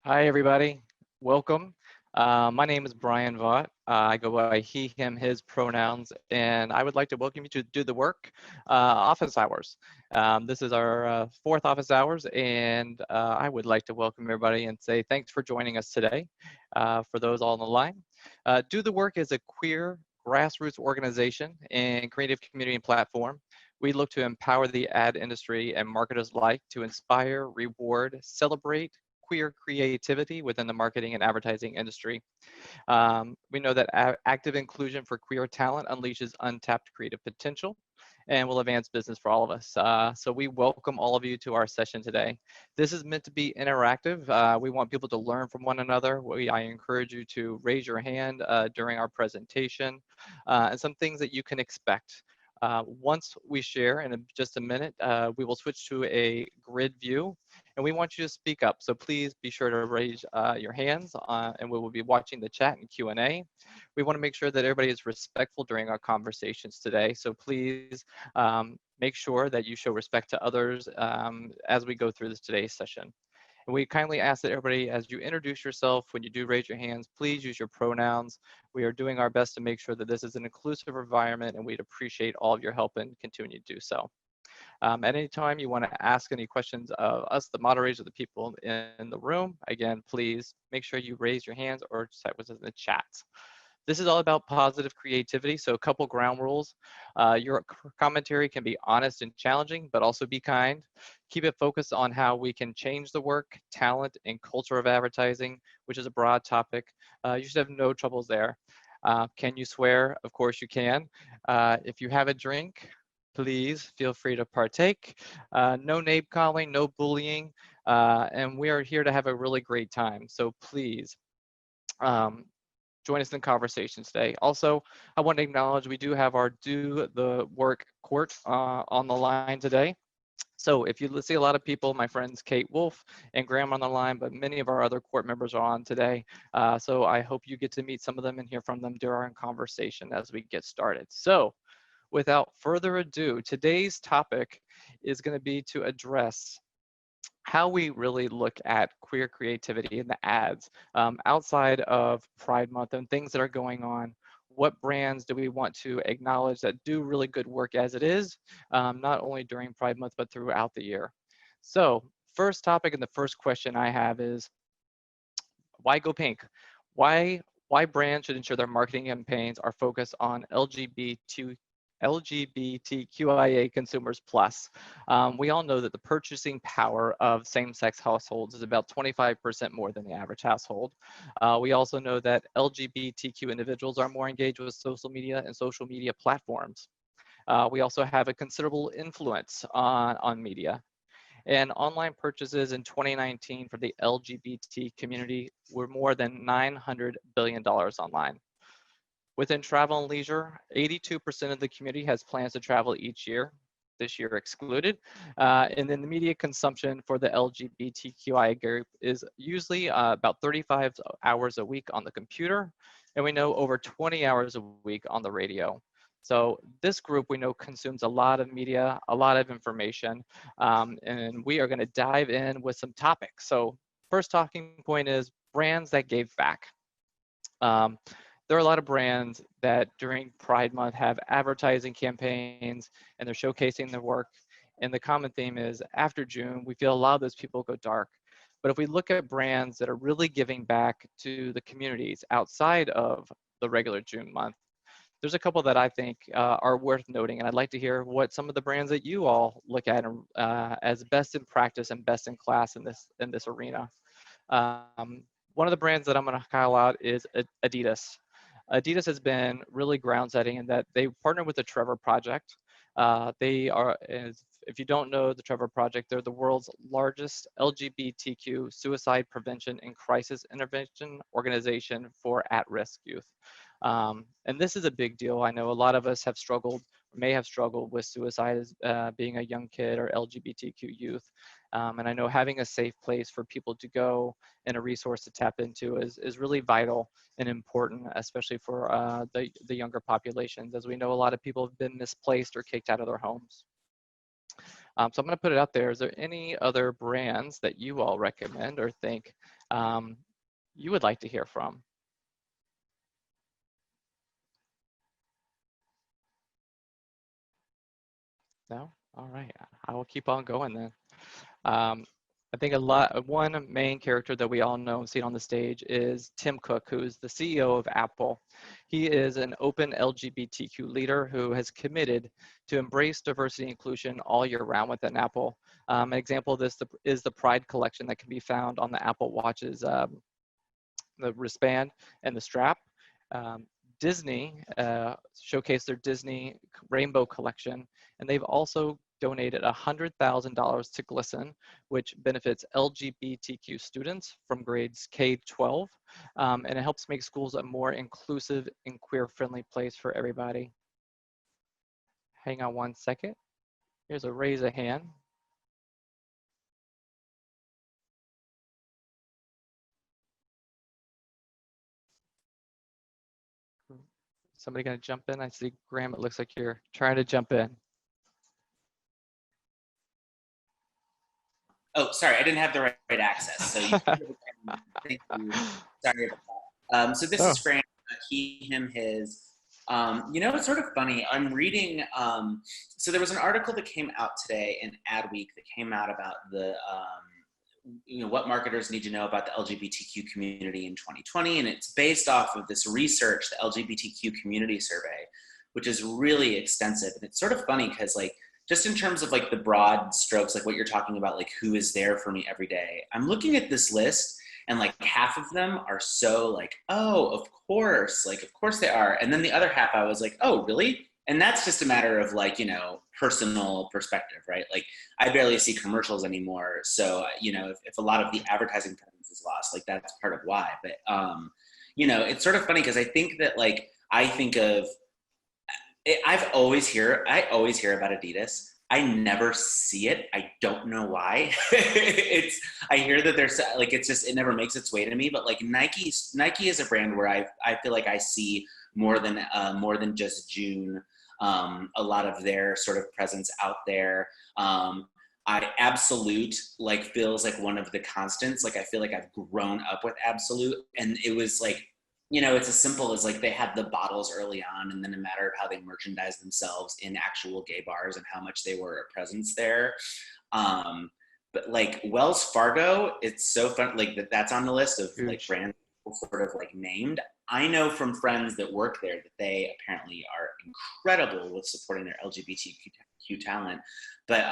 Hi, everybody. Welcome. My name is Brian Vaught. I go by he, him, his pronouns, and I would like to welcome you to Do the Work office hours. This is our fourth office hours, and I would like to welcome everybody and say thanks for joining us today. For those all on the line, Do the Work is a queer grassroots organization and creative community and platform. We look to empower the ad industry and marketers alike to inspire, reward, celebrate queer creativity within the marketing and advertising industry. We know that active inclusion for queer talent unleashes untapped creative potential and will advance business for all of us. So we welcome all of you to our session today. This is meant to be interactive. We want people to learn from one another. I encourage you to raise your hand during our presentation and some things that you can expect. Once we share in just a minute, we will switch to a grid view and we want you to speak up. So please be sure to raise your hands and we will be watching the chat and Q&A. We want to make sure that everybody is respectful during our conversations today. So please make sure that you show respect to others as we go through today's session. And we kindly ask that everybody, as you introduce yourself, when you do raise your hands, please use your pronouns. We are doing our best to make sure that this is an inclusive environment, and we'd appreciate all of your help and continue to do so. At any time you want to ask any questions of us, the moderators, or the people in the room, again, please make sure you raise your hands or type what's in the chat. This is all about positive creativity, so a couple ground rules. Your commentary can be honest and challenging, but also be kind. Keep it focused on how we can change the work, talent, and culture of advertising, which is a broad topic. You should have no troubles there. Can you swear? Of course you can. If you have a drink, please feel free to partake. No name calling, no bullying, and we are here to have a really great time, so please. Join us in the conversation today. Also, I want to acknowledge we do have our Do the Work court on the line today. So if you see a lot of people, my friends Kate Wolf and Graham on the line, but many of our other court members are on today. So I hope you get to meet some of them and hear from them during our conversation as we get started. So without further ado, today's topic is going to be to address how we really look at queer creativity in the ads outside of Pride Month and things that are going on. What brands do we want to acknowledge that do really good work as it is, not only during Pride Month, but throughout the year? So first topic and the first question I have is, why go pink? Why, why brands should ensure their marketing campaigns are focused on LGBTQIA consumers plus. We all know that the purchasing power of same-sex households is about 25% more than the average household. We also know that LGBTQ individuals are more engaged with social media and social media platforms. We also have a considerable influence on media. And online purchases in 2019 for the LGBT community were more than $900 billion online. Within travel and leisure, 82% of the community has plans to travel each year, this year excluded. And then the media consumption for the LGBTQIA group is usually about 35 hours a week on the computer, and we know over 20 hours a week on the radio. So this group we know consumes a lot of media, a lot of information, and we are going to dive in with some topics. So first talking point is brands that gave back. There are a lot of brands that during Pride Month have advertising campaigns and they're showcasing their work. And the common theme is after June, we feel a lot of those people go dark. But if we look at brands that are really giving back to the communities outside of the regular June month, there's a couple that I think are worth noting. And I'd like to hear what some of the brands that you all look at as best in practice and best in class in this arena. One of the brands that I'm going to call out is Adidas. Adidas has been really ground setting in that they partnered with the Trevor Project. They are, if you don't know the Trevor Project, they're the world's largest LGBTQ suicide prevention and crisis intervention organization for at-risk youth. And this is a big deal. I know a lot of us have struggled, may have struggled with suicide as being a young kid or LGBTQ youth. And I know having a safe place for people to go and a resource to tap into is really vital and important, especially for the younger populations, as we know a lot of people have been misplaced or kicked out of their homes. So I'm going to put it out there. Is there any other brands that you all recommend or think you would like to hear from. No? All right, I will keep on going then. I think one main character that we all know and seen on the stage is Tim Cook, who's the CEO of Apple. He is an open LGBTQ leader who has committed to embrace diversity and inclusion all year round within Apple. An example of this is the Pride collection that can be found on the Apple Watch's the wristband and the strap. Disney showcased their Disney Rainbow Collection, and they've also donated $100,000 to GLSEN, which benefits LGBTQ students from grades K-12, and it helps make schools a more inclusive and queer-friendly place for everybody. Hang on one second. Here's a raise a hand. Somebody gonna jump in? I see Graham, it looks like you're trying to jump in. Oh, sorry, I didn't have the right access. So thank you. Sorry about that. So this is Graham, he, him, his. You know, it's sort of funny. I'm reading, so there was an article that came out today in Adweek that came out about the, you know, what marketers need to know about the LGBTQ community in 2020. And it's based off of this research, the LGBTQ community survey, which is really extensive. And it's sort of funny because, like, just in terms of like the broad strokes, like what you're talking about, like who is there for me every day, I'm looking at this list and like half of them are so like, oh, of course they are. And then the other half I was like, oh, really? And that's just a matter of like, you know, personal perspective, right? Like I barely see commercials anymore. So, you know, if a lot of the advertising presence is lost, like that's part of why. But, you know, it's sort of funny because I think that like, I think of, I always hear about Adidas. I never see it. I don't know why. I hear that there's like, it's just, it never makes its way to me. But like Nike is a brand where I feel like I see more than just June. A lot of their sort of presence out there. Absolute like feels like one of the constants. Like I feel like I've grown up with Absolute, and it was like, you know, it's as simple as like they had the bottles early on, and then a matter of how they merchandise themselves in actual gay bars and how much they were a presence there. But like Wells Fargo, it's so fun. Like that's on the list of like brands sort of like named. I know from friends that work there that they apparently are incredible with supporting their LGBTQ talent, but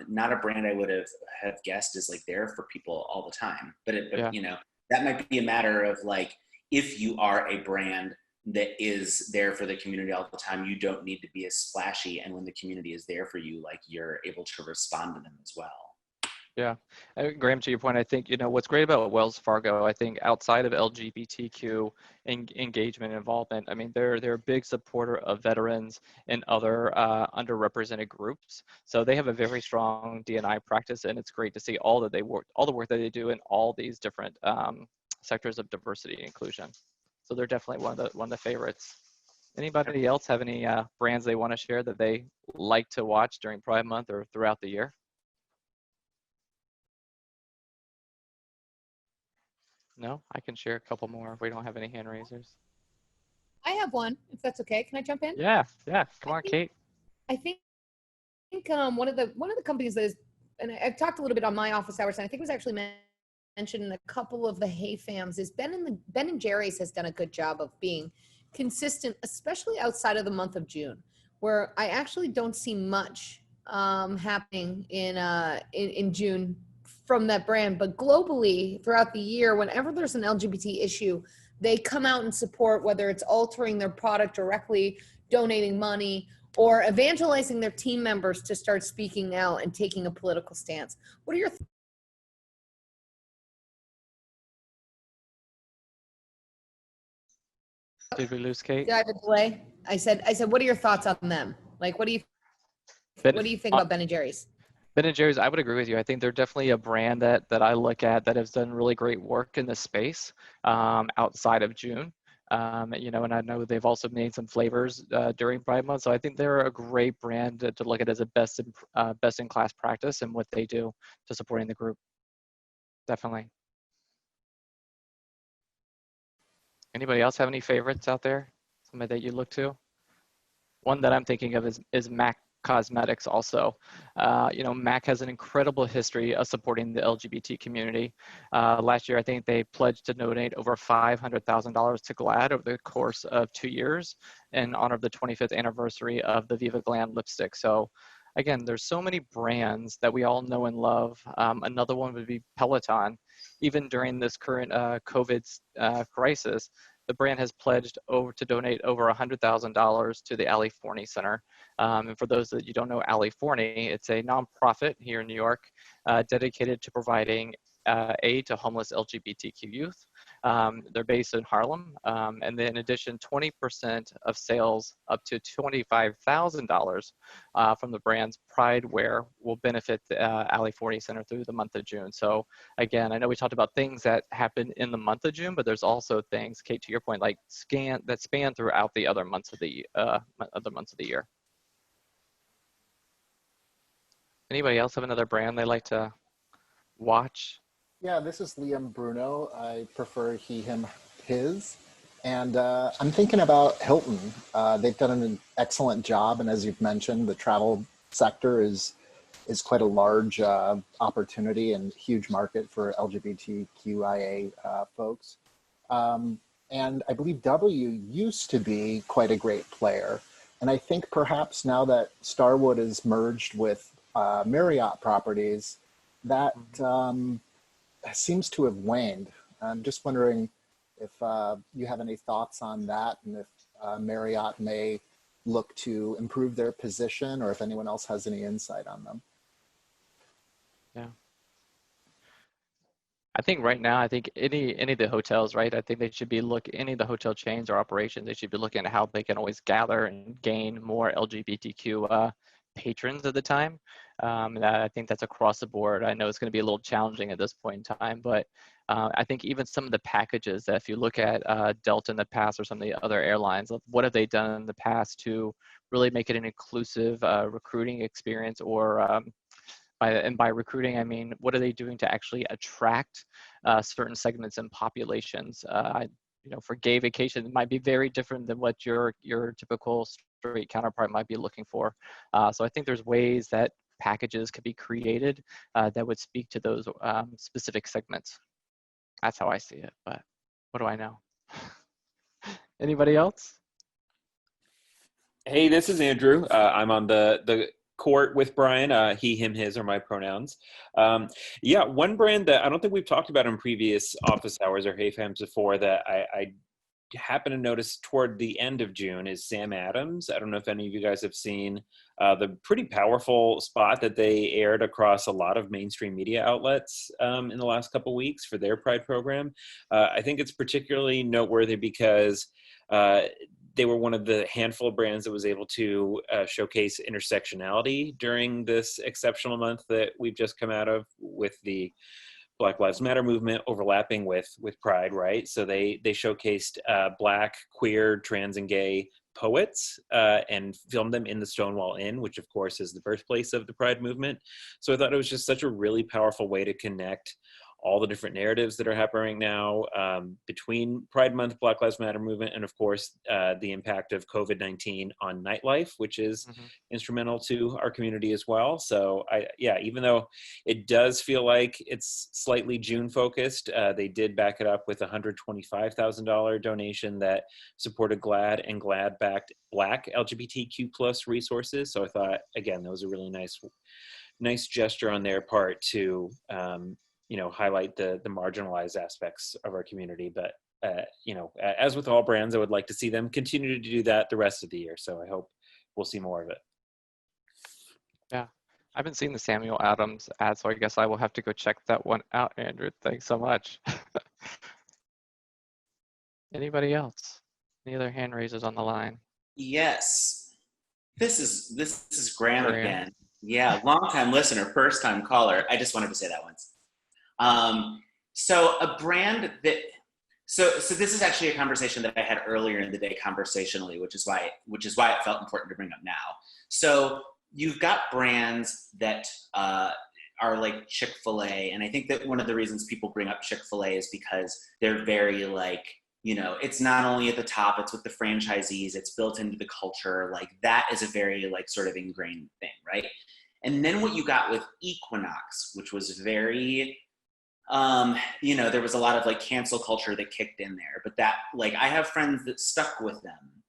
not a brand I would have guessed is like there for people all the time. But you know, that might be a matter of like, if you are a brand that is there for the community all the time, you don't need to be as splashy. And when the community is there for you, like you're able to respond to them as well. Yeah, Graham, to your point, I think, you know, what's great about Wells Fargo, I think outside of LGBTQ engagement and involvement, I mean, they're a big supporter of veterans and other underrepresented groups. So they have a very strong D&I practice, and it's great to see all the work that they do in all these different sectors of diversity and inclusion. So they're definitely one of the favorites. Anybody else have any brands they want to share that they like to watch during Pride Month or throughout the year? No, I can share a couple more if we don't have any hand raisers. I have one, if that's okay. Can I jump in? Yeah. Come on, Kate. I think one of the companies that is, and I've talked a little bit on my office hours, and I think it was actually mentioned in a couple of the Hey Fams, is Ben and Jerry's has done a good job of being consistent, especially outside of the month of June, where I actually don't see much happening in June from that brand. But globally, throughout the year, whenever there's an LGBT issue, they come out and support, whether it's altering their product directly, donating money, or evangelizing their team members to start speaking out and taking a political stance. What are your Did we lose Kate? Did I have a delay? I said, what are your thoughts on them? Like, what do you think about Ben and Jerry's? Ben and Jerry's, I would agree with you. I think they're definitely a brand that I look at that has done really great work in this space outside of June. You know, and I know they've also made some flavors during Pride Month. So I think they're a great brand to look at as a best in class practice and what they do to supporting the group. Definitely. Anybody else have any favorites out there? Somebody that you look to? One that I'm thinking of is MAC Cosmetics also. MAC has an incredible history of supporting the LGBT community. Last year, I think they pledged to donate over $500,000 to GLAAD over the course of 2 years in honor of the 25th anniversary of the Viva Glam lipstick. So again, there's so many brands that we all know and love. Another one would be Peloton. Even during this current COVID crisis, the brand has pledged to donate over $100,000 to the Ali Forney Center. And for those that you don't know Ali Forney, it's a nonprofit here in New York dedicated to providing aid to homeless LGBTQ youth. They're based in Harlem. And then in addition, 20% of sales up to $25,000 from the brand's Pride Wear will benefit the Ali Forney Center through the month of June. So again, I know we talked about things that happen in the month of June, but there's also things, Kate, to your point, like that span throughout the other months of the year. Anybody else have another brand they like to watch? Yeah, this is Liam Bruno. I prefer he, him, his. And I'm thinking about Hilton. They've done an excellent job. And as you've mentioned, the travel sector is quite a large opportunity and huge market for LGBTQIA folks. And I believe W used to be quite a great player. And I think perhaps now that Starwood is merged with Marriott properties, that seems to have waned. I'm just wondering if you have any thoughts on that, and if Marriott may look to improve their position, or if anyone else has any insight on them. Yeah. I think right now, I think any of the hotels, right? I think they should be any of the hotel chains or operations, they should be looking at how they can always gather and gain more LGBTQ patrons at the time. I think that's across the board. I know it's going to be a little challenging at this point in time, but I think even some of the packages that if you look at Delta in the past or some of the other airlines, what have they done in the past to really make it an inclusive recruiting experience, or by recruiting, I mean, what are they doing to actually attract certain segments and populations? For gay vacation, it might be very different than what your typical straight counterpart might be looking for. So I think there's ways that packages could be created that would speak to those specific segments. That's how I see it, but what do I know? Anybody else? Hey, this is Andrew. I'm on the court with Brian. He, him, his are my pronouns. Yeah, one brand that I don't think we've talked about in previous office hours or HeyFams before that I happen to notice toward the end of June is Sam Adams. I don't know if any of you guys have seen the pretty powerful spot that they aired across a lot of mainstream media outlets in the last couple weeks for their Pride program. I think it's particularly noteworthy because they were one of the handful of brands that was able to showcase intersectionality during this exceptional month that we've just come out of, with the Black Lives Matter movement overlapping with Pride, right? So they showcased Black, queer, trans, and gay poets and filmed them in the Stonewall Inn, which of course is the birthplace of the Pride movement. So I thought it was just such a really powerful way to connect all the different narratives that are happening now between Pride Month, Black Lives Matter movement, and of course, the impact of COVID-19 on nightlife, which is instrumental to our community as well. So even though it does feel like it's slightly June focused, they did back it up with a $125,000 donation that supported GLAAD and GLAAD backed Black LGBTQ plus resources. So I thought, again, that was a really nice gesture on their part to highlight the marginalized aspects of our community. But, as with all brands, I would like to see them continue to do that the rest of the year. So I hope we'll see more of it. Yeah, I haven't seen the Samuel Adams ad, so I guess I will have to go check that one out, Andrew. Thanks so much. Anybody else? Any other hand raisers on the line? Yes. This is Graham again. Yeah, long-time listener, first-time caller. I just wanted to say that once. So a brand that, so this is actually a conversation that I had earlier in the day conversationally, which is why it felt important to bring up now. So you've got brands that are like Chick-fil-A, and I think that one of the reasons people bring up Chick-fil-A is because they're very like it's not only at the top, it's with the franchisees, it's built into the culture. Like that is a very like sort of ingrained thing, right? And then what you got with Equinox, which was very, there was a lot of like cancel culture that kicked in there, but that like, I have friends that stuck with them,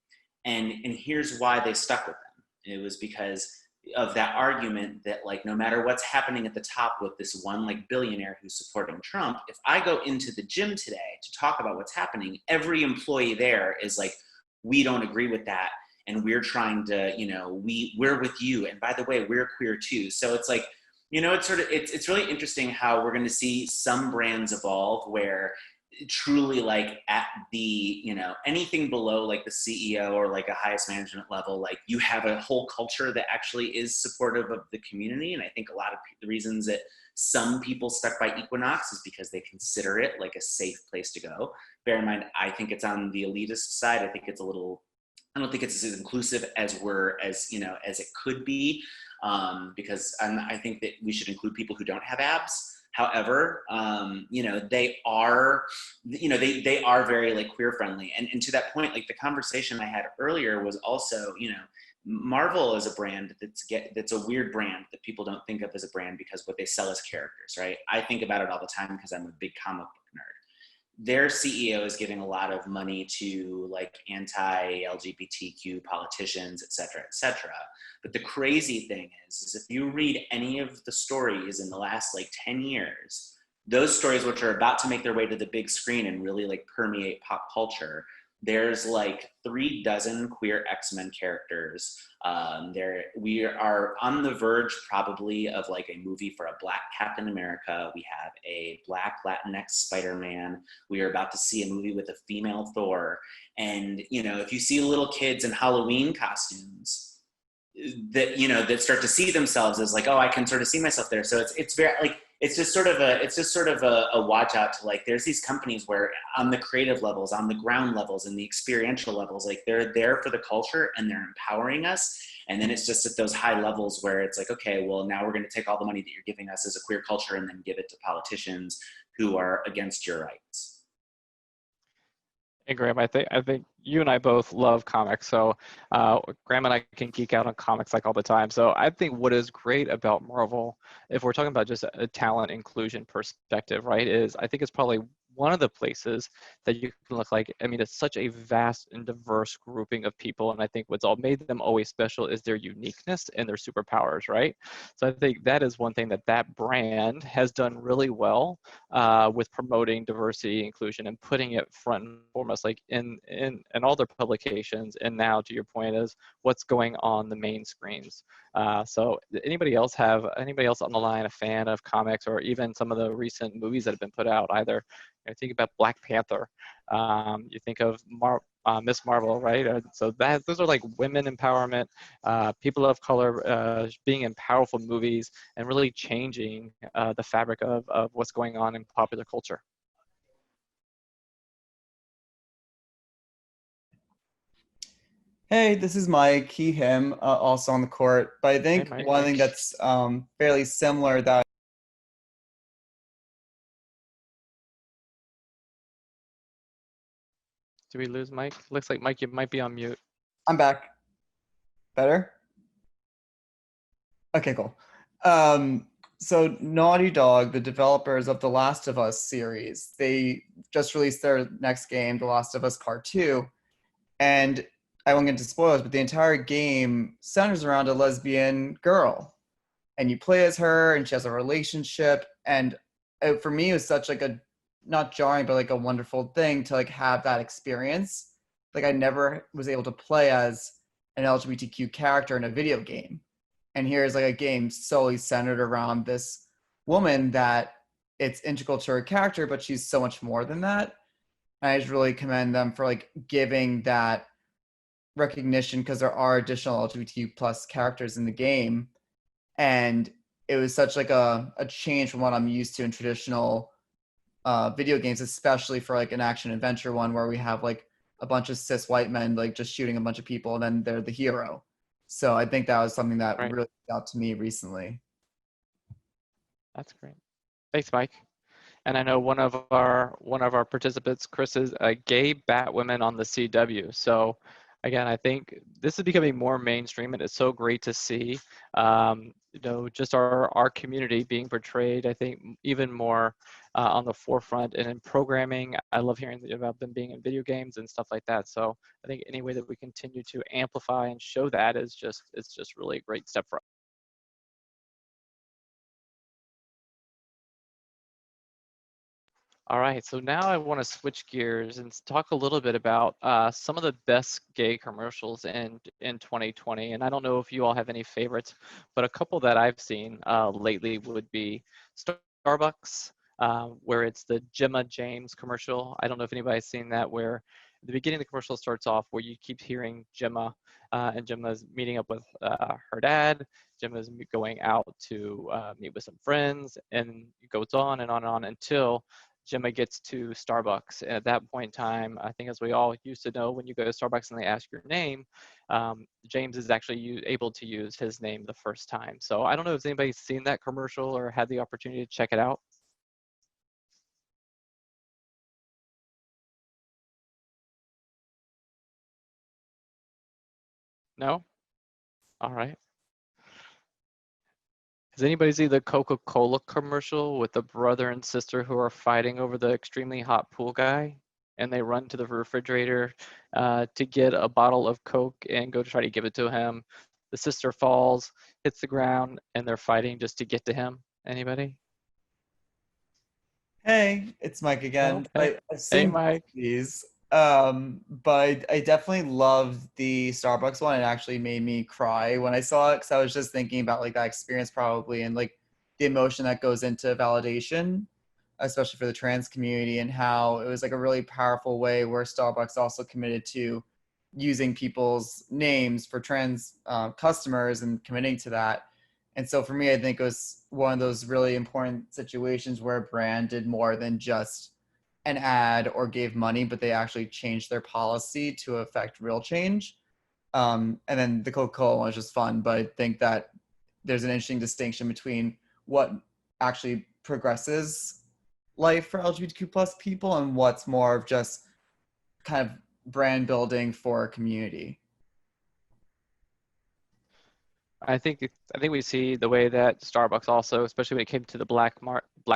and here's why they stuck with them. It was because of that argument that like, no matter what's happening at the top with this one like billionaire who's supporting Trump, if I go into the gym today to talk about what's happening, every employee there is like, we don't agree with that, and we're trying to, we're with you, and by the way, we're queer too. So it's like, it's really interesting how we're going to see some brands evolve where truly like at the, anything below like the CEO or like a highest management level, like you have a whole culture that actually is supportive of the community. And I think a lot of the reasons that some people stuck by Equinox is because they consider it like a safe place to go. Bear in mind, I think it's on the elitist side. I think it's I don't think it's as inclusive as as it could be, because I think that we should include people who don't have abs. However, they are, they are very like queer friendly. And to that point, like the conversation I had earlier was also, Marvel is a brand that's a weird brand that people don't think of as a brand because what they sell is characters, right? I think about it all the time because I'm a big comic book nerd. Their CEO is giving a lot of money to like anti-LGBTQ politicians, et cetera, et cetera. But the crazy thing is if you read any of the stories in the last like 10 years, those stories which are about to make their way to the big screen and really like permeate pop culture, there's like 36 queer X-Men characters. We are on the verge probably of like a movie for a Black Captain America. We have a Black Latinx Spider-Man. We are about to see a movie with a female Thor. And, if you see little kids in Halloween costumes that, that start to see themselves as like, oh, I can sort of see myself there. So it's very like, it's just sort of a watch out to like, there's these companies where on the creative levels, on the ground levels, and the experiential levels, like they're there for the culture and they're empowering us. And then it's just at those high levels where it's like, okay, well now we're going to take all the money that you're giving us as a queer culture and then give it to politicians who are against your rights. Hey Graham, I think you and I both love comics. So Graham and I can geek out on comics like all the time. So I think what is great about Marvel, if we're talking about just a talent inclusion perspective, right, is I think it's probably one of the places that you can look like. I mean, it's such a vast and diverse grouping of people. And I think what's all made them always special is their uniqueness and their superpowers, right? So I think that is one thing that brand has done really well with promoting diversity, inclusion, and putting it front and foremost, like in all their publications. And now to your point is what's going on the main screens. So anybody else on the line a fan of comics or even some of the recent movies that have been put out? Either think about Black Panther, you think of Miss Marvel, right? So those are like women empowerment, people of color being in powerful movies and really changing the fabric of what's going on in popular culture. Hey, this is Mike, he, him, also on the court. But I think one thing that's fairly similar that Did we lose Mike? Looks like Mike, you might be on mute. I'm back. Better? Okay, cool. So Naughty Dog, the developers of the Last of Us series, they just released their next game, The Last of Us Part 2. And I won't get into spoilers, but the entire game centers around a lesbian girl. And you play as her, and she has a relationship. And for me, it was such like a, not jarring, but like a wonderful thing to like have that experience. Like I never was able to play as an LGBTQ character in a video game. And here's like a game solely centered around this woman that it's integral to her character, but she's so much more than that. And I just really commend them for like giving that recognition because there are additional LGBTQ plus characters in the game. And it was such like a change from what I'm used to in traditional video games, especially for like an action adventure one where we have like a bunch of cis white men like just shooting a bunch of people and then they're the hero. So I think that was something that really stood out to me recently. That's great. Thanks, Mike. And I know one of our participants, Chris, is a gay Batwoman on the CW. So again, I think this is becoming more mainstream, and it's so great to see. Just our community being portrayed. I think even more on the forefront and in programming. I love hearing about them being in video games and stuff like that. So I think any way that we continue to amplify and show that it's just really a great step for us. All right, so now I want to switch gears and talk a little bit about some of the best gay commercials in 2020. And I don't know if you all have any favorites, but a couple that I've seen lately would be Starbucks, where it's the Gemma James commercial. I don't know if anybody's seen that, where the beginning of the commercial starts off where you keep hearing Gemma, and Gemma's meeting up with her dad. Gemma's going out to meet with some friends, and it goes on and on and on until Gemma gets to Starbucks. And at that point in time, I think as we all used to know, when you go to Starbucks and they ask your name, James is actually able to use his name the first time. So I don't know if anybody's seen that commercial or had the opportunity to check it out. No? All right. Has anybody seen the Coca-Cola commercial with the brother and sister who are fighting over the extremely hot pool guy? And they run to the refrigerator to get a bottle of Coke and go to try to give it to him. The sister falls, hits the ground, and they're fighting just to get to him. Anybody? Hey, it's Mike again. Okay. I've Hey, seen Mike. these, but I definitely loved the Starbucks one. It actually made me cry when I saw it because I was just thinking about like that experience probably and like the emotion that goes into validation, especially for the trans community, and how it was like a really powerful way where Starbucks also committed to using people's names for trans customers and committing to that. And so for me, I think it was one of those really important situations where a brand did more than just an ad or gave money, but they actually changed their policy to affect real change. And then the Coca-Cola one was just fun, but I think that there's an interesting distinction between what actually progresses life for LGBTQ plus people and what's more of just kind of brand building for a community. I think we see the way that Starbucks also, especially when it came to the Black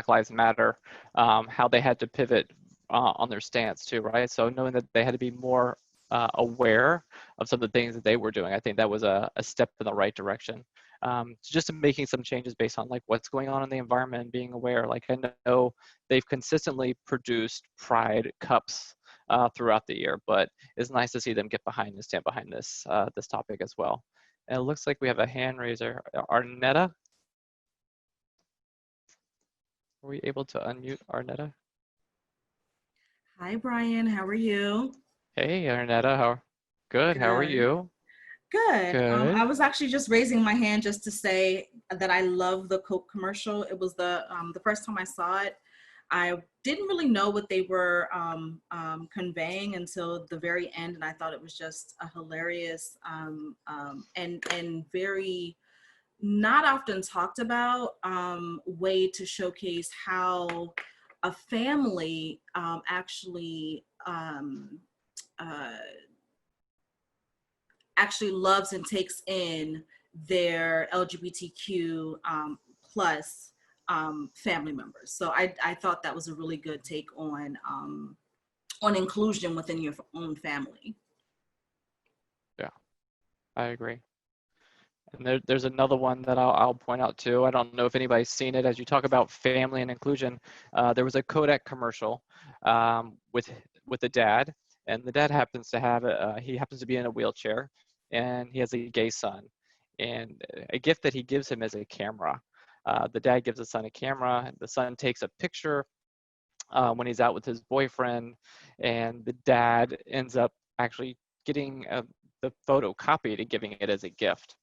Lives Matter, how they had to pivot on their stance too, right? So knowing that they had to be more aware of some of the things that they were doing, I think that was a step in the right direction. So just making some changes based on like what's going on in the environment and being aware. Like I know they've consistently produced Pride cups throughout the year, but it's nice to see them get behind and stand behind this this topic as well. And it looks like we have a hand raiser. Arnetta? Were we able to unmute Arnetta? Hi, Brian. How are you? Hey, Arnetta. Good. How are Good. you? Good. Good. I was actually just raising my hand just to say that I love the Coke commercial. It was the first time I saw it. I didn't really know what they were conveying until the very end, and I thought it was just a hilarious and very not often talked about way to showcase how a family actually loves and takes in their LGBTQ plus family members. So I thought that was a really good take on inclusion within your own family. Yeah, I agree. And there's another one that I'll point out too. I don't know if anybody's seen it. As you talk about family and inclusion, there was a Kodak commercial with the dad, and the dad happens to have he happens to be in a wheelchair, and he has a gay son, and a gift that he gives him is a camera. The dad gives the son a camera. The son takes a picture when he's out with his boyfriend, and the dad ends up actually getting the photo copied and giving it as a gift.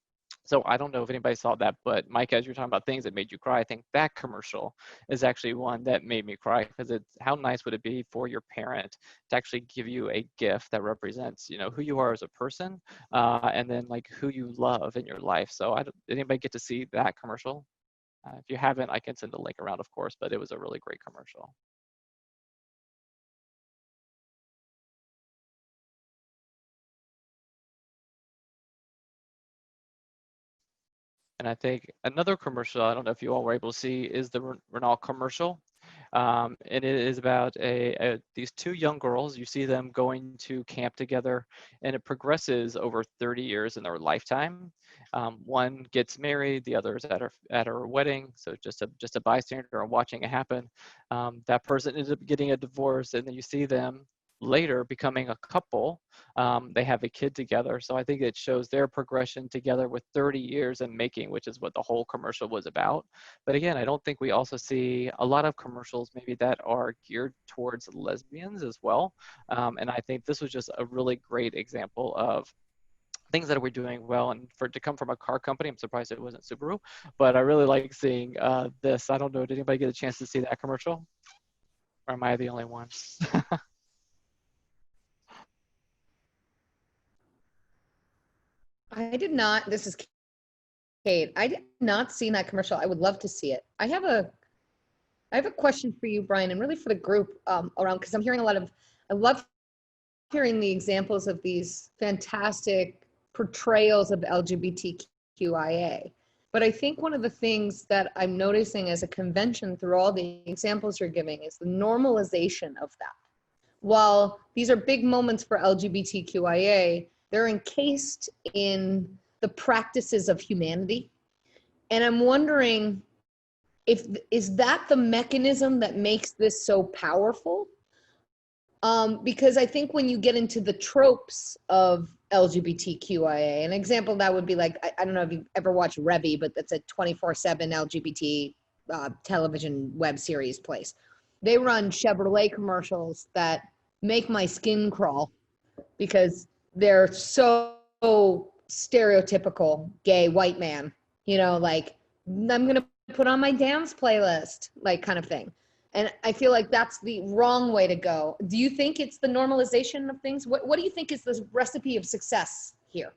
So I don't know if anybody saw that, but Mike, as you're talking about things that made you cry, I think that commercial is actually one that made me cry, because it's how nice would it be for your parent to actually give you a gift that represents, you know, who you are as a person, and then like who you love in your life. So did anybody get to see that commercial? If you haven't, I can send a link around, of course, but it was a really great commercial. And I think another commercial, I don't know if you all were able to see, is the Renault commercial. And it is about these two young girls. You see them going to camp together, and it progresses over 30 years in their lifetime. One gets married, the other is at her wedding, so just a bystander and watching it happen. That person ends up getting a divorce, and then you see them later becoming a couple. They have a kid together, so I think it shows their progression together with 30 years in making, which is what the whole commercial was about. But again, I don't think we also see a lot of commercials maybe that are geared towards lesbians as well. And I think this was just a really great example of things that we're doing well. And for it to come from a car company, I'm surprised it wasn't Subaru, but I really like seeing this. I don't know, did anybody get a chance to see that commercial? Or am I the only one? I did not. This is Kate. I did not see that commercial. I would love to see it. I have a question for you, Brian, and really for the group around, because I'm hearing I love hearing the examples of these fantastic portrayals of LGBTQIA. But I think one of the things that I'm noticing as a convention through all the examples you're giving is the normalization of that. While these are big moments for LGBTQIA, they're encased in the practices of humanity. And I'm wondering, is that the mechanism that makes this so powerful? Because I think when you get into the tropes of LGBTQIA, an example that would be like, I don't know if you've ever watched Revy, but that's a 24/7 LGBT television web series place. They run Chevrolet commercials that make my skin crawl because they're so stereotypical gay white man, like, I'm going to put on my dance playlist, like, kind of thing. And I feel like that's the wrong way to go. Do you think it's the normalization of things? What do you think is the recipe of success here?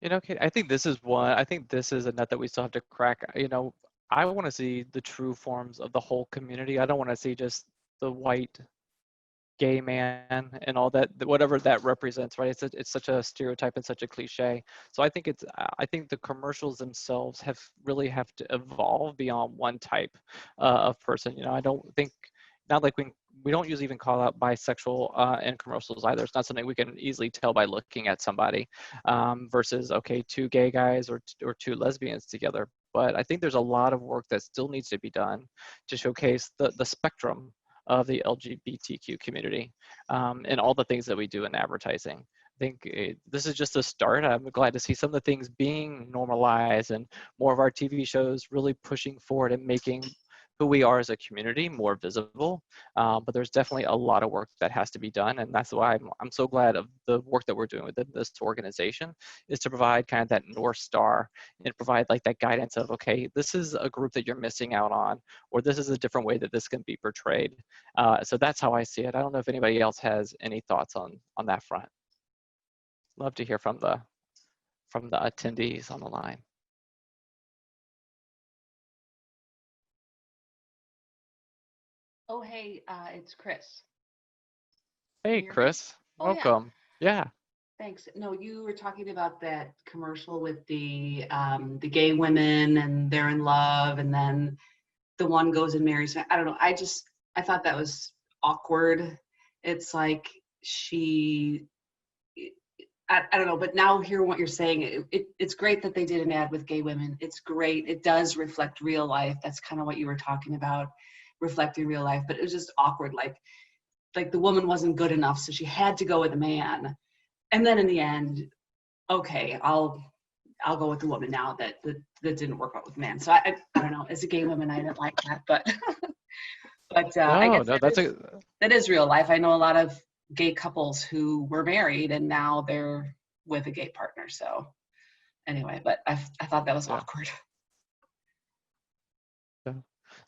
Kate, I think this is a nut that we still have to crack. I want to see the true forms of the whole community. I don't want to see just the white gay man and all that, whatever that represents, right? It's such a stereotype and such a cliche. So I think the commercials themselves really have to evolve beyond one type of person. I don't think, not like we don't usually even call out bisexual in commercials either. It's not something we can easily tell by looking at somebody versus, okay, two gay guys or two lesbians together. But I think there's a lot of work that still needs to be done to showcase the spectrum of the LGBTQ community and all the things that we do in advertising. I think this is just a start. I'm glad to see some of the things being normalized and more of our TV shows really pushing forward and making who we are as a community more visible. But there's definitely a lot of work that has to be done. And that's why I'm so glad of the work that we're doing within this organization, is to provide kind of that North Star and provide like that guidance of, okay, this is a group that you're missing out on, or this is a different way that this can be portrayed. So that's how I see it. I don't know if anybody else has any thoughts on that front. Love to hear from the attendees on the line. Oh, hey, it's Chris. Hey, Chris. Welcome. Yeah. Thanks. No, you were talking about that commercial with the gay women and they're in love, and then the one goes and marries. I don't know. I thought that was awkward. It's like I don't know, but now hearing what you're saying, it's great that they did an ad with gay women. It's great. It does reflect real life. That's kind of what you were talking about, reflecting real life. But it was just awkward. Like the woman wasn't good enough, so she had to go with a man. And then in the end, okay, I'll go with the woman now that didn't work out with man. So I don't know. As a gay woman, I didn't like that, but I guess that is real life. I know a lot of gay couples who were married and now they're with a gay partner. So anyway, but I thought that was awkward.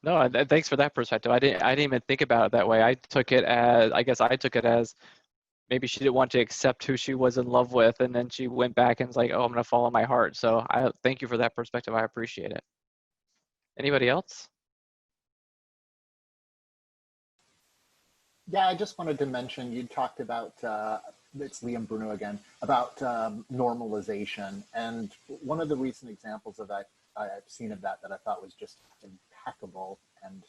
No, thanks for that perspective. I didn't even think about it that way. I took it as maybe she didn't want to accept who she was in love with, and then she went back and was like, oh, I'm gonna follow my heart. So I thank you for that perspective. I appreciate it. Anybody else? Yeah, I just wanted to mention, you talked about, it's Liam Bruno again, about normalization. And one of the recent examples of that I've seen of that I thought was just impeccable, and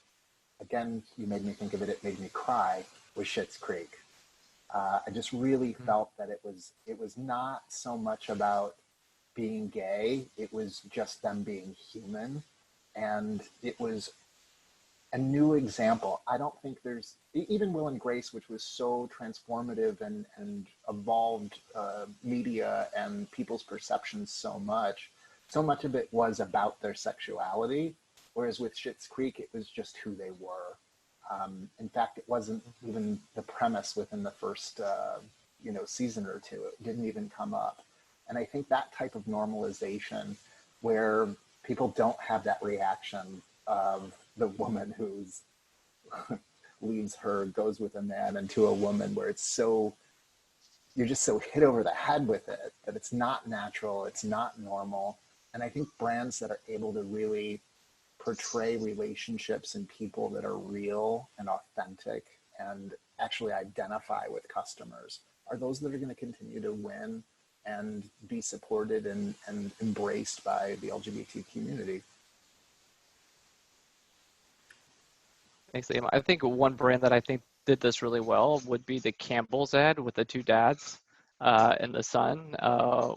again, you made me think of it, it made me cry, was Schitt's Creek. I just really felt that it was not so much about being gay, it was just them being human. And it was a new example. I don't think there's, even Will and Grace, which was so transformative and evolved media and people's perceptions so much of it was about their sexuality. Whereas with Schitt's Creek, it was just who they were. In fact, it wasn't even the premise within the first, season or two. It didn't even come up. And I think that type of normalization where people don't have that reaction of the woman who's leaves her, goes with a man, into a woman where it's so, you're just so hit over the head with it that it's not natural, it's not normal. And I think brands that are able to really portray relationships and people that are real and authentic and actually identify with customers are those that are going to continue to win and be supported and embraced by the LGBT community. Thanks, Liam. I think one brand that I think did this really well would be the Campbell's ad with the two dads and the son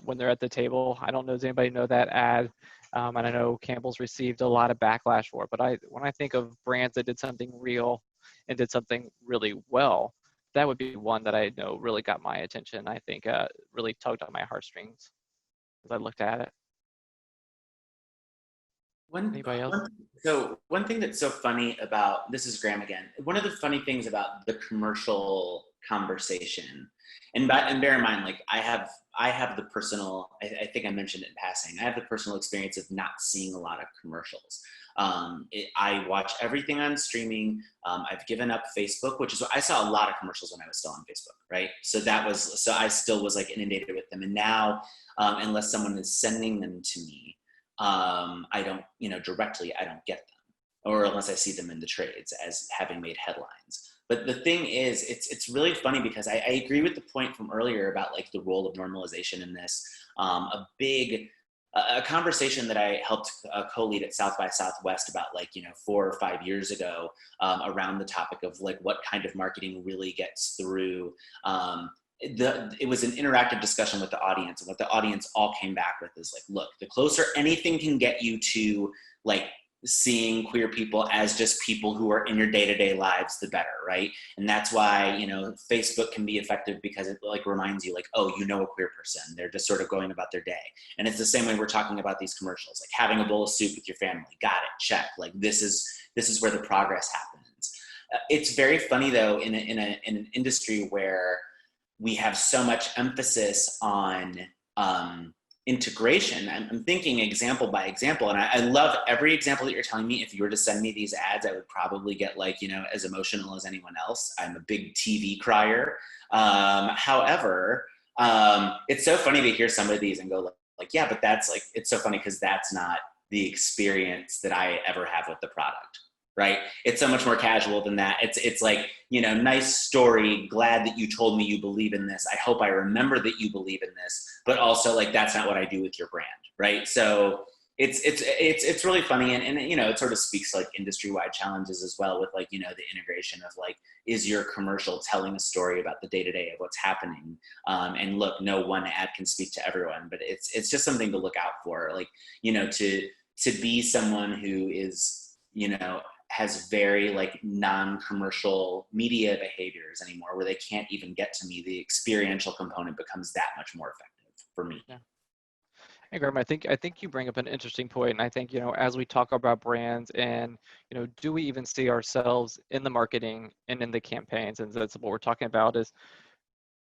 when they're at the table. I don't know, does anybody know that ad? And I know Campbell's received a lot of backlash for it, but when I think of brands that did something real and did something really well, that would be one that I know really got my attention. I think really tugged on my heartstrings as I looked at it. Anybody else? One thing that's so funny about, this is Graham again, one of the funny things about the commercial conversation, and bear in mind, like I have the personal, I think I mentioned it in passing, I have the personal experience of not seeing a lot of commercials. I watch everything on streaming. I've given up Facebook, which is, I saw a lot of commercials when I was still on Facebook, right? So I still was like inundated with them. And now, unless someone is sending them to me, I don't, directly, I don't get them, or unless I see them in the trades as having made headlines. But the thing is, it's really funny because I agree with the point from earlier about like the role of normalization in this. A conversation that I helped co-lead at South by Southwest about 4 or 5 years ago around the topic of like what kind of marketing really gets through. It was an interactive discussion with the audience, and what the audience all came back with is like, look, the closer anything can get you to like seeing queer people as just people who are in your day-to-day lives, the better, right? And that's why, Facebook can be effective because it like reminds you like, oh, a queer person, they're just sort of going about their day. And it's the same way we're talking about these commercials, like having a bowl of soup with your family, got it, check, like this is where the progress happens. It's very funny though, in an industry where we have so much emphasis on integration. I'm thinking example by example, and I love every example that you're telling me. If you were to send me these ads, I would probably get as emotional as anyone else. I'm a big TV crier. However, it's so funny to hear some of these and go like, yeah, but that's like, it's so funny because that's not the experience that I ever have with the product. Right? It's so much more casual than that. It's like, nice story. Glad that you told me you believe in this. I hope I remember that you believe in this, but also like, that's not what I do with your brand. Right? So it's really funny. And it sort of speaks to like industry-wide challenges as well with like, the integration of like, is your commercial telling a story about the day-to-day of what's happening? And look, no one ad can speak to everyone, but it's just something to look out for. Like, to be someone who is, has very like non-commercial media behaviors anymore, where they can't even get to me, the experiential component becomes that much more effective for me. Yeah. Hey, Graham, I think you bring up an interesting point, and I think as we talk about brands and do we even see ourselves in the marketing and in the campaigns, and that's what we're talking about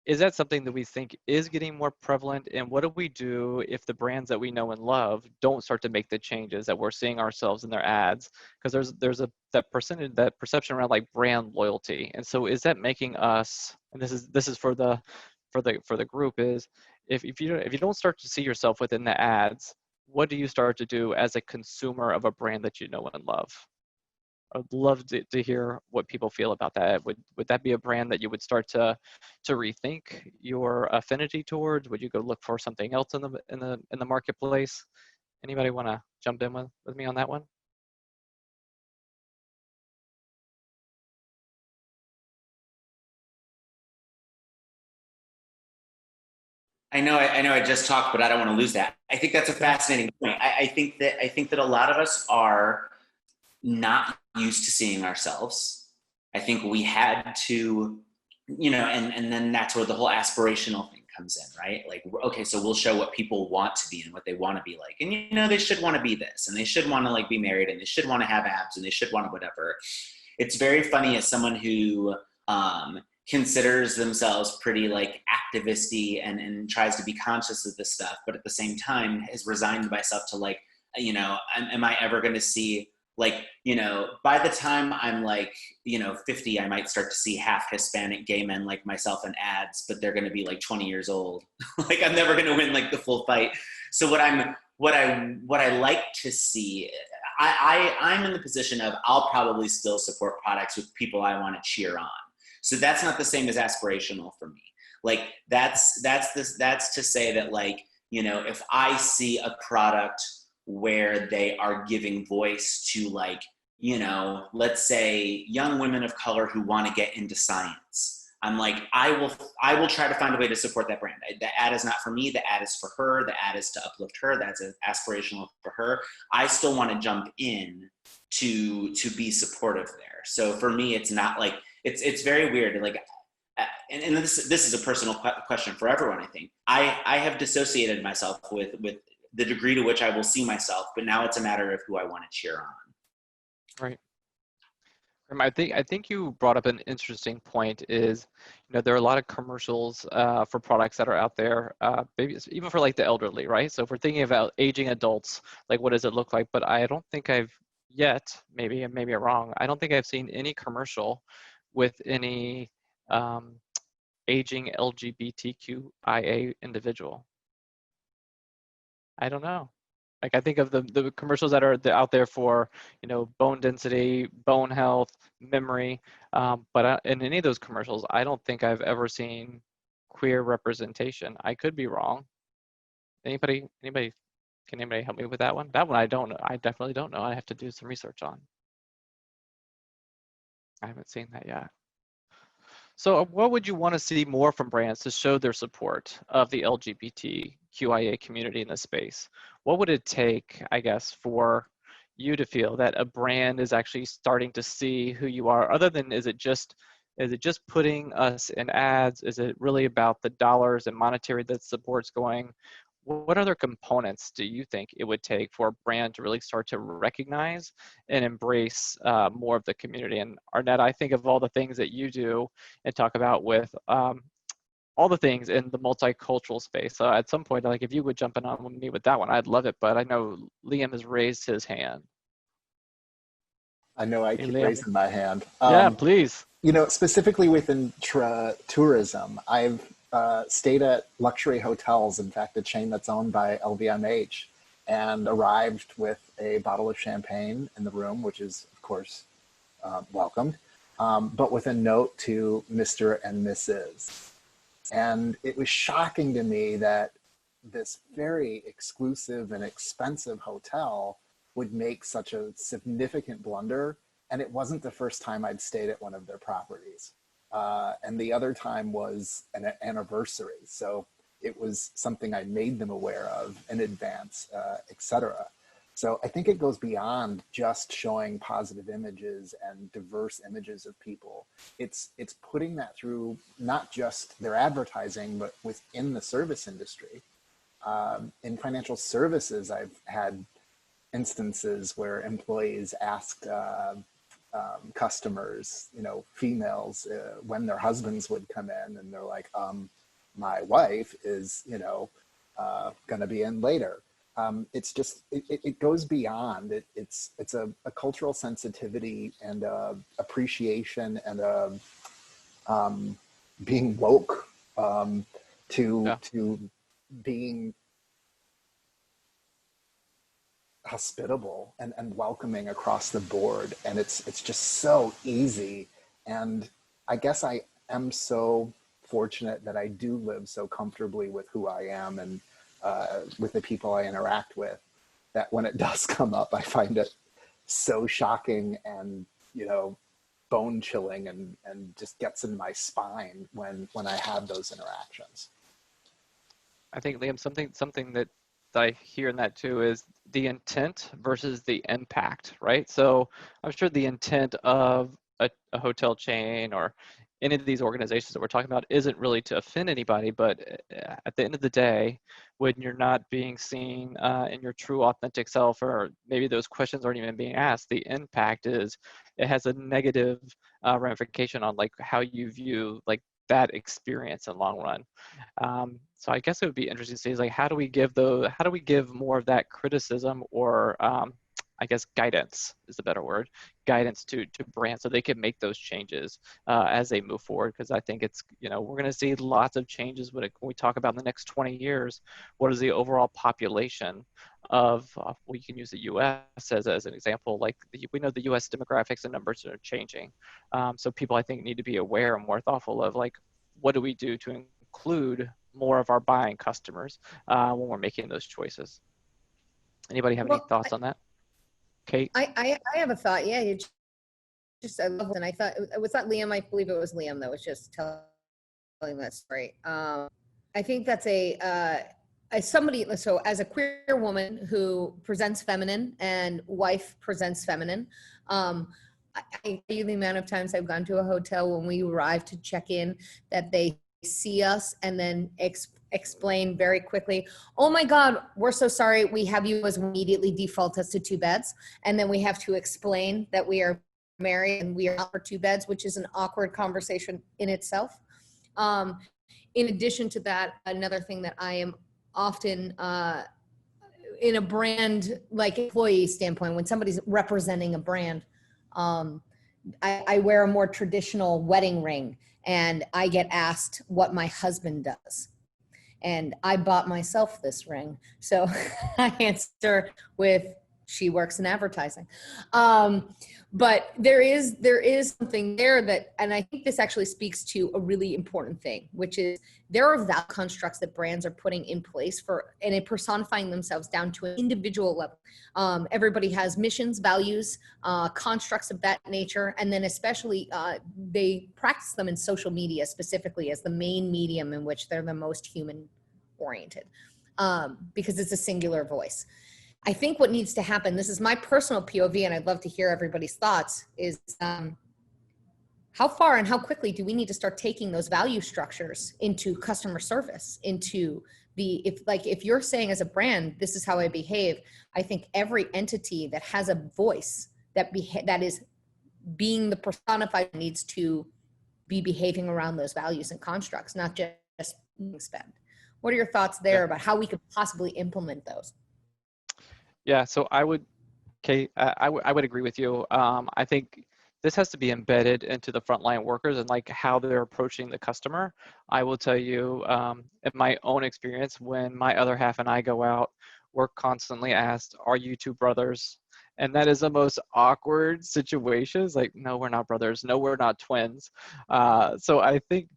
is that something that we think is getting more prevalent? And what do we do if the brands that we know and love don't start to make the changes that we're seeing ourselves in their ads? Because there's that perception around like brand loyalty. And so is that making us and this is for the group, is if you don't start to see yourself within the ads, what do you start to do as a consumer of a brand that you know and love? I'd love to hear what people feel about that. Would that be a brand that you would start to rethink your affinity towards? Would you go look for something else in the marketplace? Anybody want to jump in with me on that one? I know I just talked, but I don't want to lose that. I think that's a fascinating point. I think that a lot of us are not used to seeing ourselves. I think we had to, and then that's where the whole aspirational thing comes in, right? Like, okay, so we'll show what people want to be and what they want to be like. And, they should want to be this, and they should want to like be married, and they should want to have abs, and they should want to whatever. It's very funny as someone who considers themselves pretty like activisty and tries to be conscious of this stuff, but at the same time has resigned myself to like, am I ever going to see like, by the time I'm like, 50, I might start to see half Hispanic gay men like myself in ads, but they're going to be like 20 years old. Like I'm never going to win like the full fight. So what I like to see, I'm in the position of I'll probably still support products with people I want to cheer on. So that's not the same as aspirational for me. Like that's to say that like, if I see a product where they are giving voice to like, let's say young women of color who want to get into science, I'm like, I will try to find a way to support that brand. The ad is not for me. The ad is for her. The ad is to uplift her. That's aspirational for her. I still want to jump in to be supportive there. So for me, it's not like, it's very weird. Like, and this is a personal question for everyone. I think I have dissociated myself with the degree to which I will see myself, but now it's a matter of who I want to cheer on. Right. I think you brought up an interesting point. Is there are a lot of commercials for products that are out there, maybe even for like the elderly, right? So if we're thinking about aging adults, like what does it look like? But I don't think I've yet, maybe I'm wrong, I don't think I've seen any commercial with any aging LGBTQIA individual. I don't know. Like I think of the commercials that are out there for, bone density, bone health, memory, but in any of those commercials, I don't think I've ever seen queer representation. I could be wrong. Anybody, can anybody help me with that one? That one I don't know. I definitely don't know. I have to do some research on. I haven't seen that yet. So what would you want to see more from brands to show their support of the LGBTQIA community in this space? What would it take, I guess, for you to feel that a brand is actually starting to see who you are, other than is it just putting us in ads? Is it really about the dollars and monetary that support's going? What other components do you think it would take for a brand to really start to recognize and embrace more of the community? And Arnett, I think of all the things that you do and talk about with all the things in the multicultural space. So at some point, like if you would jump in on with me with that one, I'd love it. But I know Liam has raised his hand. I know I keep raising my hand. Yeah, please. Specifically within tourism, I've stayed at luxury hotels, in fact, a chain that's owned by LVMH, and arrived with a bottle of champagne in the room, which is, of course, welcomed, but with a note to Mr. and Mrs. And it was shocking to me that this very exclusive and expensive hotel would make such a significant blunder. And it wasn't the first time I'd stayed at one of their properties. And the other time was an anniversary. So it was something I made them aware of in advance, et cetera. So I think it goes beyond just showing positive images and diverse images of people. It's putting that through not just their advertising, but within the service industry. In financial services, I've had instances where employees asked customers, females, when their husbands would come in, and they're like, my wife is, going to be in later. It's just, it goes beyond. It's a cultural sensitivity and appreciation and being woke, to being hospitable and welcoming across the board. And it's just so easy. And I guess I am so fortunate that I do live so comfortably with who I am and with the people I interact with, that when it does come up, I find it so shocking and, you know, bone chilling and just gets in my spine when I have those interactions. I think, Liam, something that I hear in that too is the intent versus the impact, right? So I'm sure the intent of a hotel chain or any of these organizations that we're talking about isn't really to offend anybody, but at the end of the day, when you're not being seen in your true authentic self, or maybe those questions aren't even being asked, the impact is it has a negative ramification on like how you view like that experience in long run. So I guess it would be interesting to see is like how do we give more of that criticism or I guess guidance is the better word, guidance to brands so they can make those changes as they move forward. Because I think it's, you know, we're going to see lots of changes when we talk about in the next 20 years. What is the overall population of, we can use the U.S. as an example. Like we know the U.S. demographics and numbers are changing. So people, I think, need to be aware and more thoughtful of like, what do we do to include more of our buying customers when we're making those choices? Anybody have any thoughts on that? Kate? I have a thought. Yeah, you just, I love it. And I thought, was that Liam? I believe it was Liam that was just telling that story. I think that's as somebody, so as a queer woman who presents feminine and wife presents feminine, I tell you the amount of times I've gone to a hotel when we arrive to check in that they see us and then explain very quickly, oh my God, we're so sorry, we have you as immediately default us to 2 beds. And then we have to explain that we are married and we are not for 2 beds, which is an awkward conversation in itself. In addition to that, another thing that I am often in a brand like employee standpoint, when somebody's representing a brand, I wear a more traditional wedding ring and I get asked what my husband does. And I bought myself this ring. So I answer with, she works in advertising. But there is something there that, and I think this actually speaks to a really important thing, which is there are value constructs that brands are putting in place and personifying themselves down to an individual level. Everybody has missions, values, constructs of that nature. And then especially they practice them in social media specifically as the main medium in which they're the most human oriented because it's a singular voice. I think what needs to happen, this is my personal POV, and I'd love to hear everybody's thoughts, is how far and how quickly do we need to start taking those value structures into customer service, into if you're saying as a brand, this is how I behave, I think every entity that has a voice that is being the personified needs to be behaving around those values and constructs, not just spend. What are your thoughts there about how we could possibly implement those? Yeah, so I would agree with you. I think this has to be embedded into the frontline workers and like how they're approaching the customer. I will tell you, in my own experience, when my other half and I go out, we're constantly asked, "Are you 2 brothers?" And that is the most awkward situations. Like, no, we're not brothers. No, we're not twins. So I think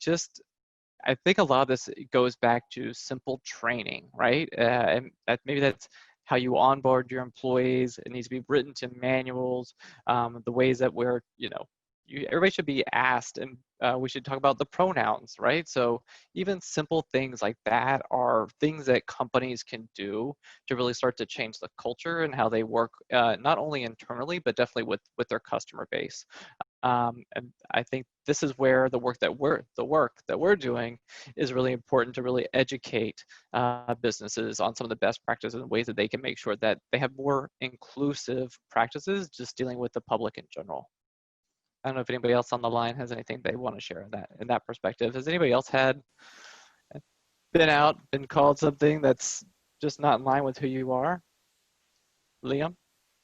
a lot of this goes back to simple training, right? And maybe that's how you onboard your employees. It needs to be written to manuals, the ways that everybody should be asked, and we should talk about the pronouns, right? So even simple things like that are things that companies can do to really start to change the culture and how they work, not only internally, but definitely with their customer base. And I think this is where the work that we're doing is really important to really educate businesses on some of the best practices and ways that they can make sure that they have more inclusive practices just dealing with the public in general. I don't know if anybody else on the line has anything they want to share in that perspective. Has anybody else been called something that's just not in line with who you are? Liam?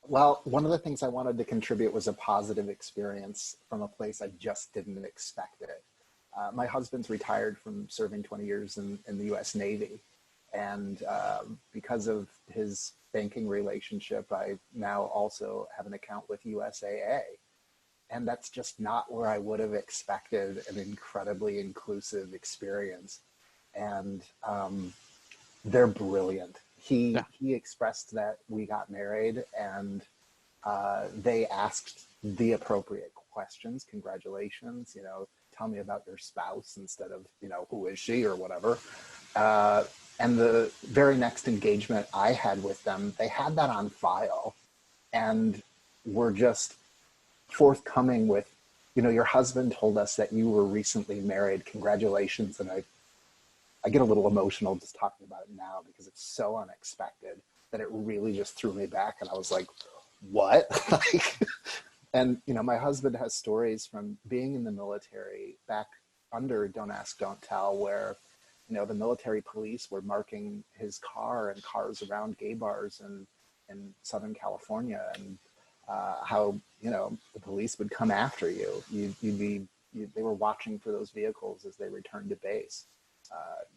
Well, one of the things I wanted to contribute was a positive experience from a place I just didn't expect it. My husband's retired from serving 20 years in the US Navy. And because of his banking relationship, I now also have an account with USAA. And that's just not where I would have expected an incredibly inclusive experience. And they're brilliant. He expressed that we got married, and they asked the appropriate questions. Congratulations, you know, tell me about your spouse instead of, you know, who is she or whatever. And the very next engagement I had with them, they had that on file and were just forthcoming with, you know, your husband told us that you were recently married. Congratulations. And I get a little emotional just talking about it now because it's so unexpected that it really just threw me back. And I was like, what? And, you know, my husband has stories from being in the military back under Don't Ask, Don't Tell, where, you know, the military police were marking his car and cars around gay bars in Southern California, and how, you know, the police would come after you. They were watching for those vehicles as they returned to base.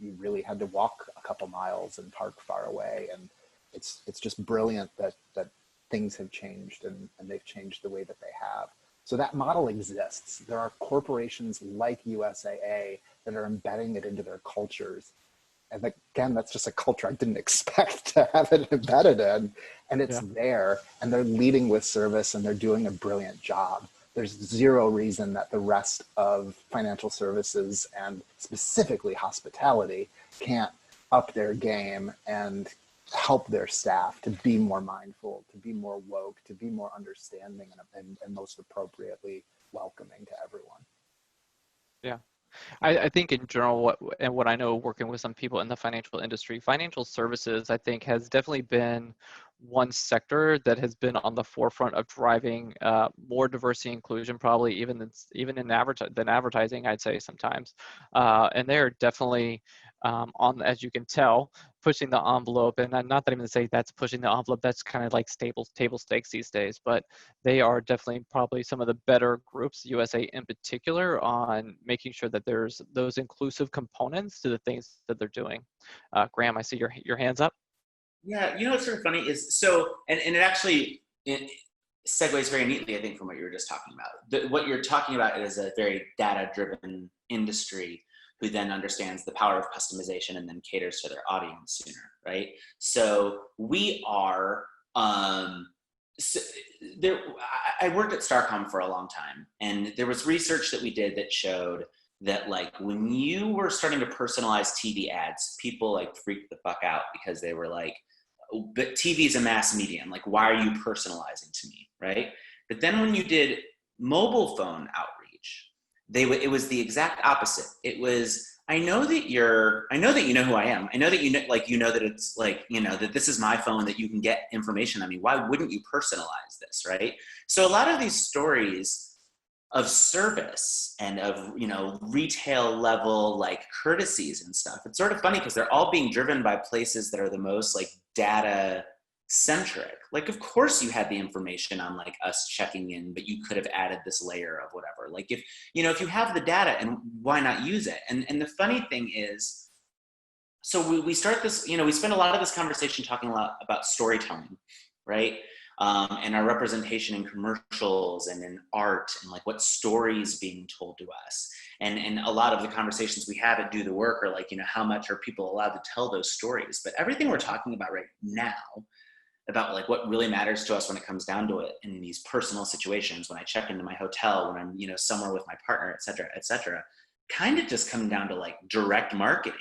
You really had to walk a couple miles and park far away. And it's just brilliant that things have changed and they've changed the way that they have. So that model exists. There are corporations like USAA that are embedding it into their cultures. And again, that's just a culture I didn't expect to have it embedded in. And it's there, and they're leading with service, and they're doing a brilliant job. There's zero reason that the rest of financial services, and specifically hospitality, can't up their game and help their staff to be more mindful, to be more woke, to be more understanding, and most appropriately welcoming to everyone. Yeah. I think in general, what I know working with some people in the financial industry, financial services, I think, has definitely been one sector that has been on the forefront of driving more diversity inclusion, probably even in advertising, I'd say sometimes. And they're definitely on, as you can tell, pushing the envelope. And I'm not even to say that's pushing the envelope, that's kind of like table stakes these days, but they are definitely probably some of the better groups, USA in particular, on making sure that there's those inclusive components to the things that they're doing. Graham, I see your hands up. Yeah, you know what's sort of funny is, so, and it actually segues very neatly, I think, from what you were just talking about. What you're talking about is a very data-driven industry who then understands the power of customization and then caters to their audience sooner, right? So we are, I worked at Starcom for a long time, and there was research that we did that showed that, like, when you were starting to personalize TV ads, people like freaked the fuck out because they were like, but TV is a mass medium. Like, why are you personalizing to me, right? But then when you did mobile phone outreach, it was the exact opposite. It was, I know that you know who I am. I know that you know that it's like, you know, that this is my phone, that you can get information on me. Why wouldn't you personalize this, right? So a lot of these stories of service and of, you know, retail level like courtesies and stuff, it's sort of funny because they're all being driven by places that are the most like data centric. Like, of course you had the information on like us checking in, but you could have added this layer of whatever. Like, if, you know, if you have the data, and why not use it? And the funny thing is, so we start this, you know, we spend a lot of this conversation talking a lot about storytelling, right? And our representation in commercials and in art, and like what stories being told to us. And a lot of the conversations we have at Do the Work are like, you know, how much are people allowed to tell those stories? But everything we're talking about right now, about like what really matters to us when it comes down to it in these personal situations, when I check into my hotel, when I'm, you know, somewhere with my partner, et cetera, kind of just come down to like direct marketing.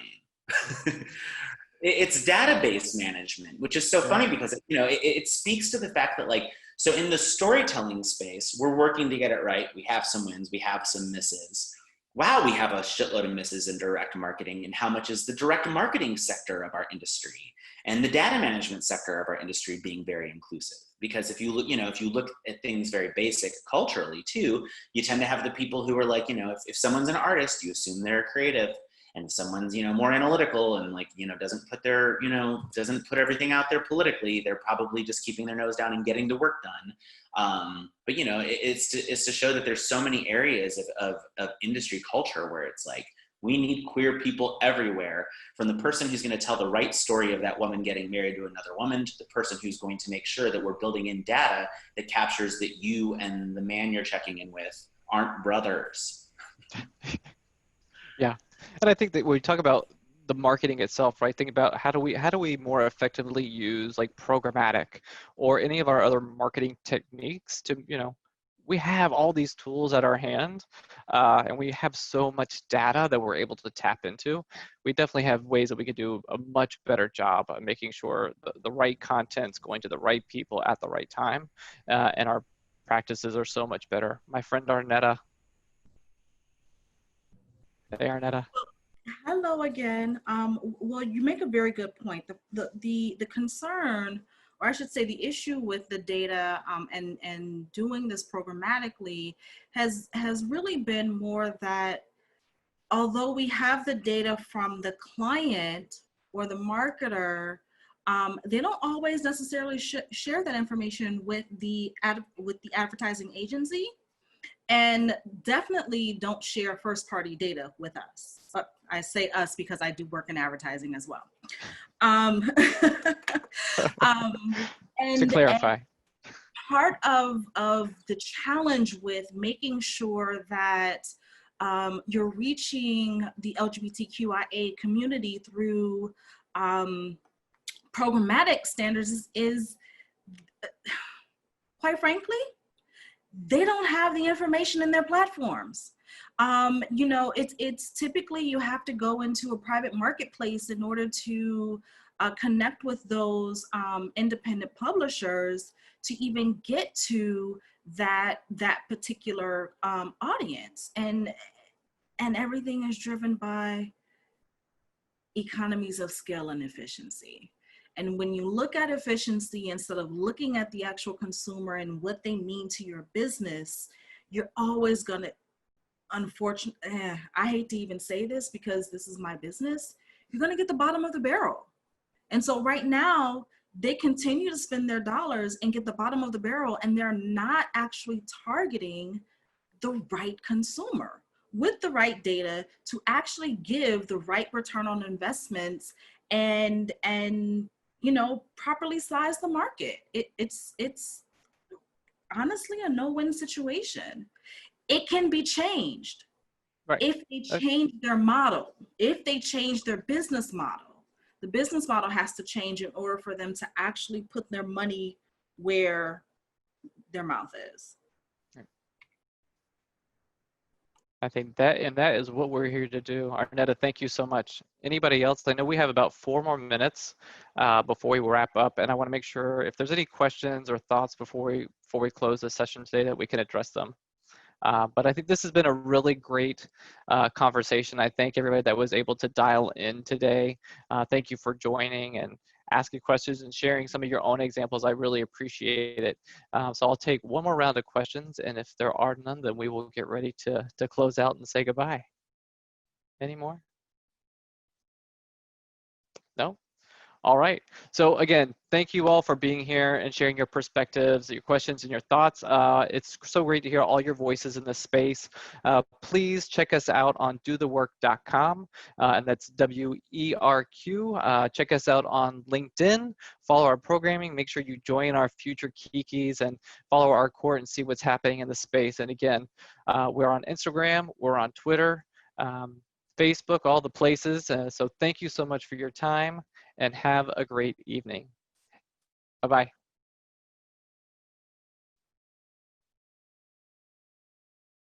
It's database management, which is so funny because, you know, it speaks to the fact that, like, so in the storytelling space, we're working to get it right. We have some wins, we have some misses. Wow, we have a shitload of misses in direct marketing. And how much is the direct marketing sector of our industry and the data management sector of our industry being very inclusive? Because if you look, you know, if you look at things very basic culturally too, you tend to have the people who are like, you know, if someone's an artist, you assume they're creative. And if someone's, more analytical and like, doesn't put their, doesn't put everything out there politically, they're probably just keeping their nose down and getting the work done. But it's to show that there's so many areas of industry culture where it's like, we need queer people everywhere, from the person who's going to tell the right story of that woman getting married to another woman, to the person who's going to make sure that we're building in data that captures that you and the man you're checking in with aren't brothers. Yeah. And I think that when we talk about the marketing itself, right? Think about how do we more effectively use like programmatic or any of our other marketing techniques to, we have all these tools at our hand, and we have so much data that we're able to tap into. We definitely have ways that we can do a much better job of making sure the right content's going to the right people at the right time, and our practices are so much better. My friend Arnetta. Hey, Arnetta. Hello again. Well, you make a very good point. The concern, or I should say the issue with the data and doing this programmatically has really been more that although we have the data from the client or the marketer, they don't always necessarily share that information with the advertising agency, and definitely don't share first-party data with us. I say us because I do work in advertising as well. And, to clarify. And part of the challenge with making sure that you're reaching the LGBTQIA community through programmatic standards is, quite frankly, they don't have the information in their platforms. It's typically you have to go into a private marketplace in order to connect with those independent publishers to even get to that particular audience, and everything is driven by economies of scale and efficiency. And when you look at efficiency instead of looking at the actual consumer and what they mean to your business, you're always going to, unfortunately, I hate to even say this because this is my business, you're going to get the bottom of the barrel. And so right now, they continue to spend their dollars and get the bottom of the barrel, and they're not actually targeting the right consumer with the right data to actually give the right return on investments and properly size the market. It's honestly a no-win situation. It can be changed. Right. If they change their model, if they change their business model. The business model has to change in order for them to actually put their money where their mouth is. I think that is what we're here to do. Arnetta, thank you so much. Anybody else? I know we have about 4 more minutes before we wrap up, and I want to make sure if there's any questions or thoughts before we close the session today that we can address them. But I think this has been a really great conversation. I thank everybody that was able to dial in today. Thank you for joining and asking questions and sharing some of your own examples. I really appreciate it. So I'll take one more round of questions, and if there are none, then we will get ready to close out and say goodbye. Any more? No? All right. So again, thank you all for being here and sharing your perspectives, your questions, and your thoughts. It's so great to hear all your voices in this space. Please check us out on dothework.com, and that's WeRQ. Check us out on LinkedIn. Follow our programming. Make sure you join our future Kikis and follow our court and see what's happening in the space. And again, we're on Instagram, we're on Twitter, Facebook, all the places. So thank you so much for your time, and have a great evening. Bye-bye.